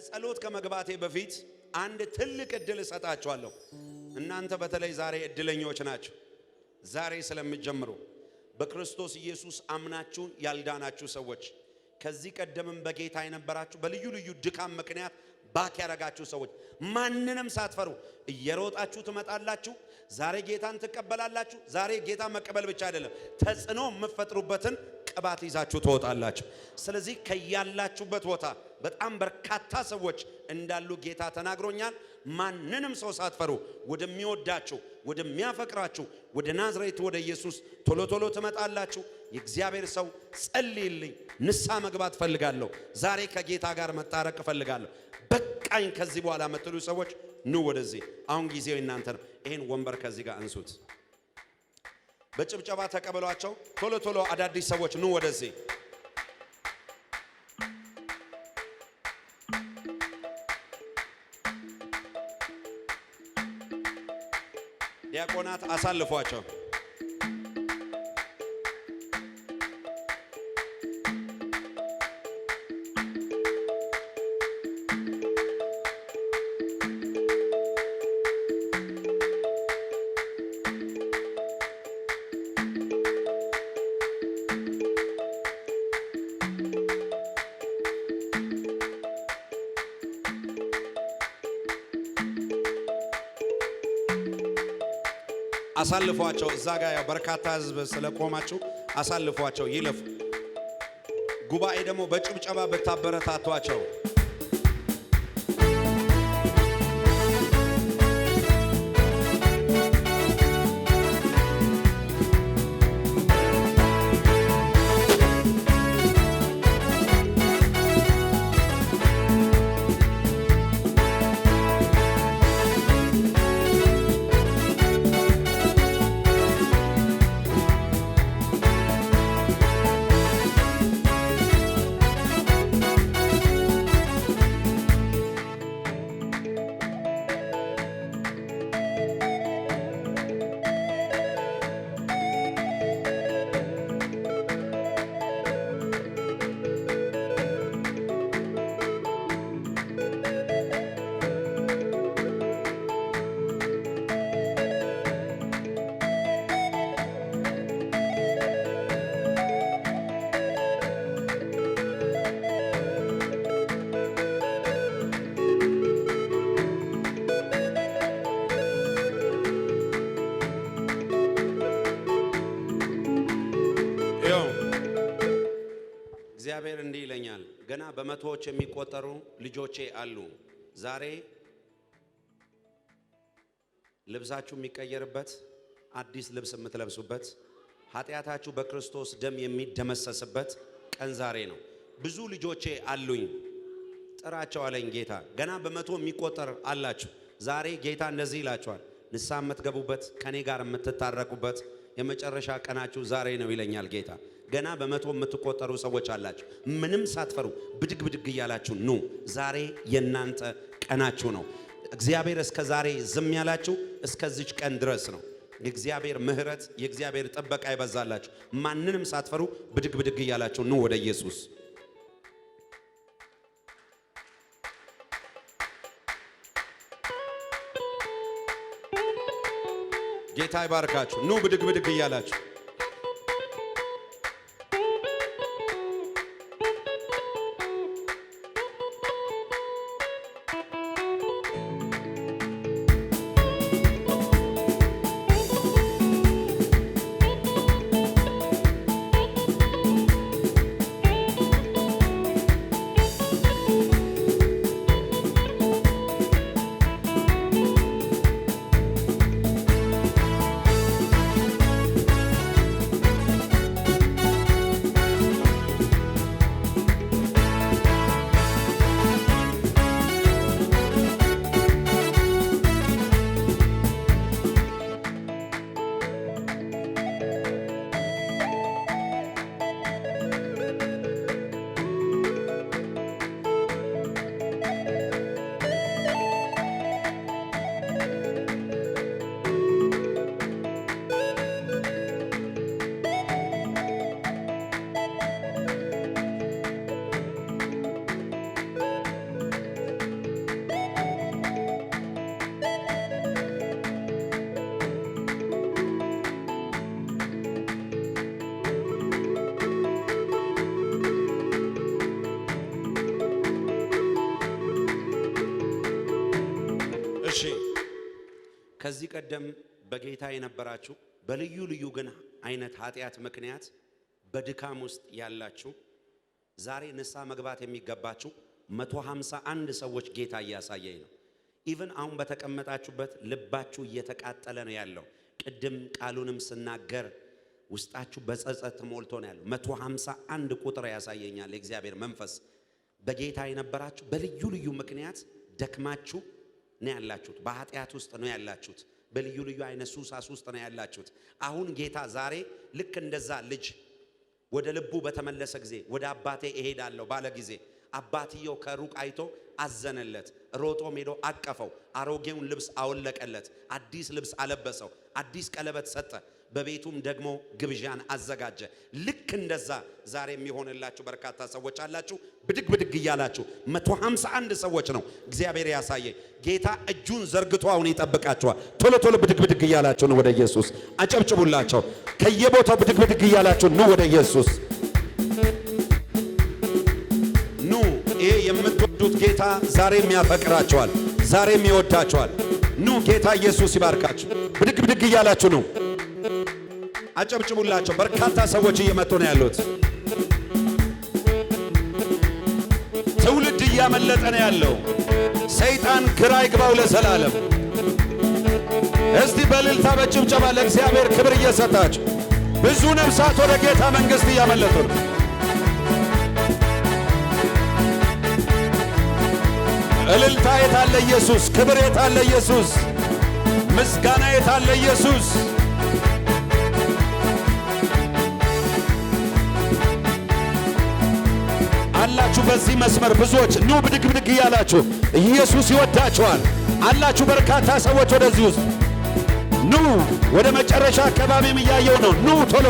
ጸሎት ከመግባቴ በፊት አንድ ትልቅ እድል እሰጣችኋለሁ። እናንተ በተለይ ዛሬ እድለኞች ናችሁ። ዛሬ ስለምትጀምሩ በክርስቶስ ኢየሱስ አምናችሁ ያልዳናችሁ ሰዎች፣ ከዚህ ቀደምም በጌታ የነበራችሁ በልዩ ልዩ ድካም ምክንያት ባክ ያረጋችሁ ሰዎች ማንንም ሳትፈሩ እየሮጣችሁ ትመጣላችሁ። ዛሬ ጌታን ትቀበላላችሁ። ዛሬ ጌታ መቀበል ብቻ አይደለም፣ ተጽዕኖ የምትፈጥሩበትን ቅባት ይዛችሁ ትወጣላችሁ። ስለዚህ ከያላችሁበት ቦታ በጣም በርካታ ሰዎች እንዳሉ ጌታ ተናግሮኛል። ማንንም ሰው ሳትፈሩ ወደሚወዳችሁ ወደሚያፈቅራችሁ ወደ ናዝሬት ወደ ኢየሱስ ቶሎ ቶሎ ትመጣላችሁ። የእግዚአብሔር ሰው ጸልይልኝ፣ ንስሐ መግባት ፈልጋለሁ፣ ዛሬ ከጌታ ጋር መታረቅ ፈልጋለሁ፣ በቃኝ ከዚህ በኋላ መጥሉ ሰዎች ኑ ወደዚህ። አሁን ጊዜው እናንተ ነው። ይሄን ወንበር ከዚህ ጋር አንሱት፣ በጭብጨባ ተቀበሏቸው። ቶሎ ቶሎ አዳዲስ ሰዎች ኑ ወደዚህ። ዲያቆናት አሳልፏቸው። አሳልፏቸው። እዛ ጋር ያው በርካታ ህዝብ ስለቆማችሁ አሳልፏቸው ይለፉ። ጉባኤ ደግሞ በጭብጨባ ብታበረታቷቸው። እግዚአብሔር እንዲህ ይለኛል፣ ገና በመቶዎች የሚቆጠሩ ልጆቼ አሉ። ዛሬ ልብሳችሁ የሚቀየርበት፣ አዲስ ልብስ የምትለብሱበት፣ ኃጢአታችሁ በክርስቶስ ደም የሚደመሰስበት ቀን ዛሬ ነው። ብዙ ልጆቼ አሉኝ ጥራቸው አለኝ ጌታ። ገና በመቶ የሚቆጠር አላችሁ። ዛሬ ጌታ እንደዚህ ይላችኋል፣ ንስሐ የምትገቡበት፣ ከኔ ጋር የምትታረቁበት የመጨረሻ ቀናችሁ ዛሬ ነው ይለኛል ጌታ። ገና በመቶ የምትቆጠሩ ሰዎች አላችሁ። ምንም ሳትፈሩ ብድግ ብድግ እያላችሁ ኑ። ዛሬ የናንተ ቀናችሁ ነው። እግዚአብሔር እስከ ዛሬ ዝም ያላችሁ እስከዚች ቀን ድረስ ነው። የእግዚአብሔር ምሕረት የእግዚአብሔር ጥበቃ ይበዛላችሁ። ማንንም ሳትፈሩ ብድግ ብድግ እያላችሁ ኑ ወደ ኢየሱስ። ጌታ ይባርካችሁ። ኑ ብድግ ብድግ እያላችሁ እሺ ከዚህ ቀደም በጌታ የነበራችሁ በልዩ ልዩ ግን አይነት ኃጢአት ምክንያት በድካም ውስጥ ያላችሁ ዛሬ ንስሐ መግባት የሚገባችሁ 151 ሰዎች ጌታ እያሳየኝ ነው። ኢቭን አሁን በተቀመጣችሁበት ልባችሁ እየተቃጠለ ነው ያለው። ቅድም ቃሉንም ስናገር ውስጣችሁ በጸጸት ተሞልቶ ነው ያለው። 151 ቁጥር ያሳየኛል የእግዚአብሔር መንፈስ። በጌታ የነበራችሁ በልዩ ልዩ ምክንያት ደክማችሁ ነው ያላችሁት። በኃጢአት ውስጥ ነው ያላችሁት። በልዩ ልዩ አይነት ሱሳስ ውስጥ ነው ያላችሁት። አሁን ጌታ ዛሬ ልክ እንደዛ ልጅ ወደ ልቡ በተመለሰ ጊዜ ወደ አባቴ እሄዳለሁ ባለ ጊዜ አባትየው ከሩቅ አይቶ አዘነለት። ሮጦ ሄዶ አቀፈው። አሮጌውን ልብስ አወለቀለት። አዲስ ልብስ አለበሰው። አዲስ ቀለበት ሰጠ። በቤቱም ደግሞ ግብዣን አዘጋጀ። ልክ እንደዛ ዛሬ የሚሆንላችሁ በርካታ ሰዎች አላችሁ። ብድግ ብድግ እያላችሁ 151 ሰዎች ነው እግዚአብሔር ያሳየ። ጌታ እጁን ዘርግቶ አሁን ይጠብቃችኋል። ቶሎ ቶሎ ብድግ ብድግ እያላችሁ ነው ወደ ኢየሱስ። አጨብጭቡላቸው። ከየቦታው ብድግ ብድግ እያላችሁ ነው ወደ ኢየሱስ ኑ። ይሄ የምትወዱት ጌታ ዛሬም ያፈቅራችኋል፣ ዛሬም ይወዳችኋል። ኑ ጌታ ኢየሱስ ይባርካችሁ። ብድግ ብድግ እያላችሁ ነው። አጨብጭቡላቸው። በርካታ ሰዎች እየመጡ ነው ያሉት። ትውልድ እያመለጠ ነው ያለው። ሰይጣን ግራ ይግባው ለዘላለም። እስቲ በእልልታ በጭብጨባ ለእግዚአብሔር ክብር እየሰጣችሁ ብዙ ነፍሳት ወደ ጌታ መንግሥት እያመለጡ ነው። እልልታ የታለ ኢየሱስ? ክብር የታለ ኢየሱስ? ምስጋና የታለ ኢየሱስ? አላችሁ በዚህ መስመር ብዙዎች ኑ ብድግ ብድግ እያላችሁ ኢየሱስ ይወዳችኋል አላችሁ። በርካታ ሰዎች ወደዚህ ውስጥ ኑ። ወደ መጨረሻ አካባቢም እያየው ነው። ኑ ቶሎ።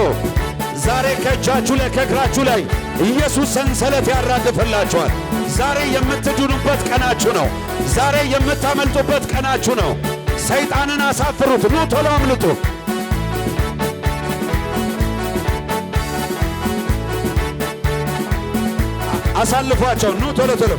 ዛሬ ከእጃችሁ ላይ ከእግራችሁ ላይ ኢየሱስ ሰንሰለት ያራግፍላችኋል። ዛሬ የምትድኑበት ቀናችሁ ነው። ዛሬ የምታመልጡበት ቀናችሁ ነው። ሰይጣንን አሳፍሩት። ኑ ቶሎ አምልጡ። አሳልፏቸው። ኑ ቶሎ ቶሎ።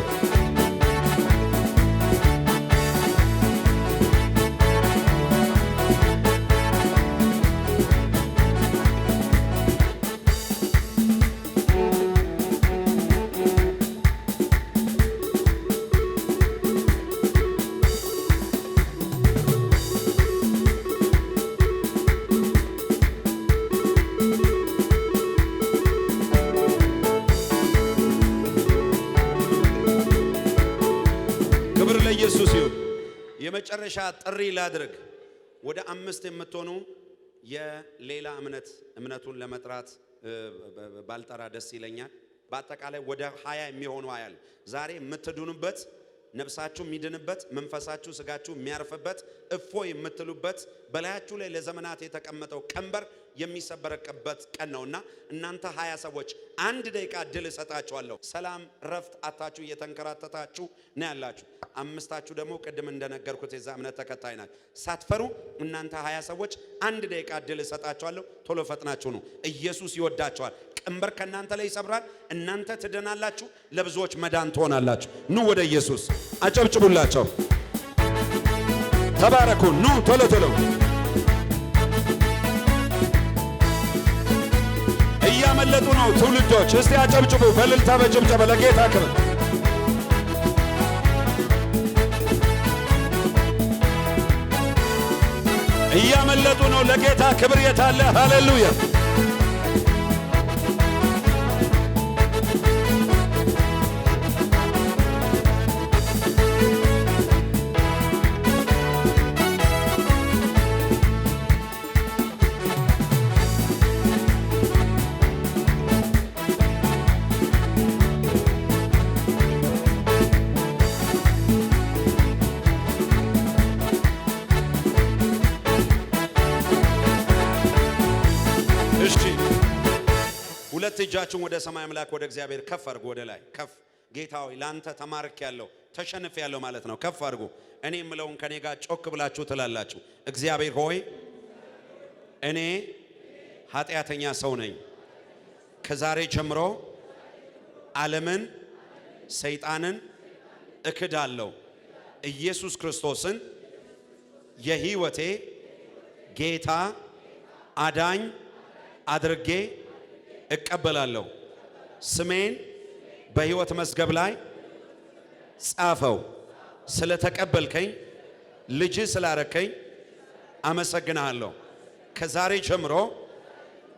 ኢየሱስ ይሁን። የመጨረሻ ጥሪ ላድርግ። ወደ 5 የምትሆኑ የሌላ እምነቱን ለመጥራት ባልጠራ ደስ ይለኛል። በአጠቃላይ ወደ 20 የሚሆኑ አያል ዛሬ የምትድኑበት፣ ነፍሳችሁ የሚድንበት፣ መንፈሳችሁ ስጋችሁ የሚያርፍበት፣ እፎይ የምትሉበት፣ በላያችሁ ላይ ለዘመናት የተቀመጠው ቀንበር የሚሰበረቅበት ቀን ነውና እናንተ 20 ሰዎች 1 ደቂቃ ድል እሰጣችኋለሁ። ሰላም ረፍት አታችሁ እየተንከራተታችሁ ነው ያላችሁ። 5ታችሁ ደግሞ ቅድም እንደነገርኩት የዛ እምነት ተከታይ ናችሁ። ሳትፈሩ እናንተ 20 ሰዎች 1 ደቂቃ ድል እሰጣችኋለሁ። ቶሎ ፈጥናችሁ ነው። ኢየሱስ ይወዳችኋል። ቀንበር ከእናንተ ላይ ይሰብራል። እናንተ ትድናላችሁ። ለብዙዎች መዳን ትሆናላችሁ። ኑ ወደ ኢየሱስ። አጨብጭቡላቸው። ተባረኩ። ኑ ቶሎ ቶሎ። እያመለጡ ነው ትውልዶች። እስቲ አጨብጭቡ በእልልታ በጭብጨባ ለጌታ ክብር። እያመለጡ ነው። ለጌታ ክብር የታለ? ሃሌሉያ። ሁለት እጃችሁን ወደ ሰማይ አምላክ ወደ እግዚአብሔር ከፍ አድርጉ። ወደ ላይ ከፍ። ጌታ ሆይ ላንተ ተማርክ ያለው ተሸንፍ ያለው ማለት ነው። ከፍ አድርጉ። እኔ የምለውን ከኔ ጋር ጮክ ብላችሁ ትላላችሁ። እግዚአብሔር ሆይ እኔ ኃጢአተኛ ሰው ነኝ። ከዛሬ ጀምሮ ዓለምን፣ ሰይጣንን እክዳለሁ። ኢየሱስ ክርስቶስን የህይወቴ ጌታ አዳኝ አድርጌ እቀበላለሁ። ስሜን በህይወት መዝገብ ላይ ጻፈው። ስለተቀበልከኝ ልጅ ስላረከኝ አመሰግናለሁ። ከዛሬ ጀምሮ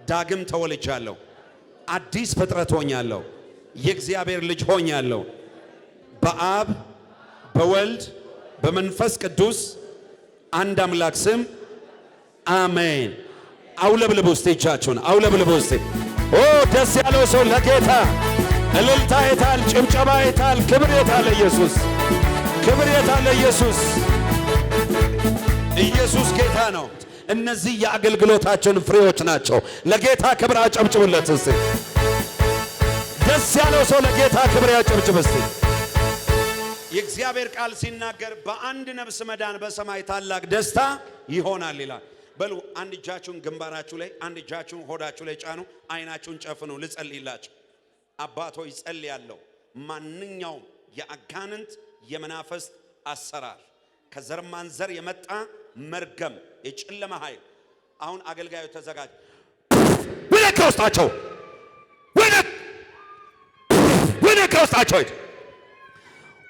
ዳግም ተወልጃለሁ። አዲስ ፍጥረት ሆኛለሁ። የእግዚአብሔር ልጅ ሆኛለሁ። በአብ በወልድ በመንፈስ ቅዱስ አንድ አምላክ ስም አሜን። አውለብልቡ እስቲ እጃችሁን አውለብልቡ እስቲ። ኦ ደስ ያለው ሰው ለጌታ እልልታ የታል? ጭብጨባ የታል? ክብር የታል? ኢየሱስ ክብር የታል? ኢየሱስ ኢየሱስ ጌታ ነው። እነዚህ የአገልግሎታችን ፍሬዎች ናቸው። ለጌታ ክብር አጨብጭቡለት እስቲ። ደስ ያለው ሰው ለጌታ ክብር ያጨብጭብ እስቲ። የእግዚአብሔር ቃል ሲናገር በአንድ ነፍስ መዳን በሰማይ ታላቅ ደስታ ይሆናል ይላል። በሉ አንድ እጃችሁን ግንባራችሁ ላይ፣ አንድ እጃችሁን ሆዳችሁ ላይ ጫኑ። አይናችሁን ጨፍኑ። ልጸልይላችሁ። አባቶ ይጸልያለሁ። ማንኛውም የአጋንንት የመናፍስት አሰራር ከዘር ማንዘር የመጣ መርገም የጨለማ ኃይል አሁን አገልጋዩ ተዘጋጅ። ወደ ከውስጣቸው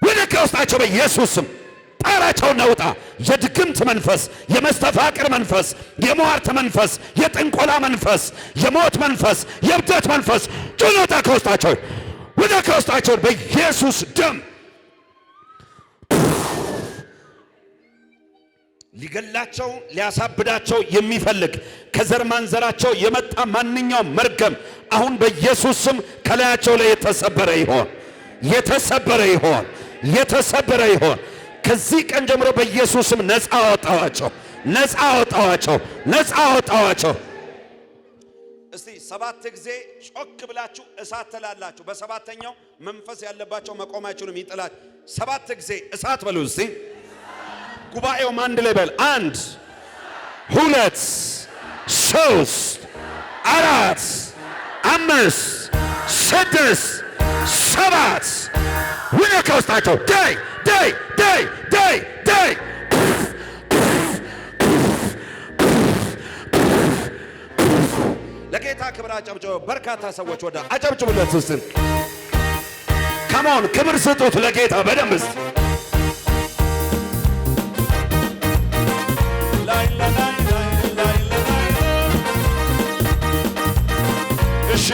ወደ ከውስጣቸው በኢየሱስ ስም ጣራቸውን ነውጣ። የድግምት መንፈስ፣ የመስተፋቅር መንፈስ፣ የሟርት መንፈስ፣ የጥንቆላ መንፈስ፣ የሞት መንፈስ፣ የእብደት መንፈስ ጭኖታ ከውስጣቸው ወደ ከውስጣቸው በኢየሱስ ደም ሊገላቸው ሊያሳብዳቸው የሚፈልግ ከዘር ማንዘራቸው የመጣ ማንኛውም መርገም አሁን በኢየሱስ ስም ከላያቸው ላይ የተሰበረ ይሆን፣ የተሰበረ ይሆን፣ የተሰበረ ይሆን። ከዚህ ቀን ጀምሮ በኢየሱስ ስም ነፃ አወጣዋቸው፣ ነፃ አወጣዋቸው፣ ነፃ አወጣዋቸው። እስቲ 7 ጊዜ ጮክ ብላችሁ እሳት ትላላችሁ። በሰባተኛው መንፈስ ያለባቸው መቆማችሁንም ይጥላል። 7 ጊዜ እሳት በሉ እስቲ። ጉባኤውም አንድ ላይ በል። 1 2 3 4 5 6 7 ወደ ከውስጣቸው ዳይ ዳይ ዳይ ዳይ ዳይ ለጌታ ክብር አጨብጭቡ። በርካታ ሰዎች ወደ አጨብጭቡለት እስቲ። ካሞን ክብር ስጡት ለጌታ በደንብ እስቲ። እሺ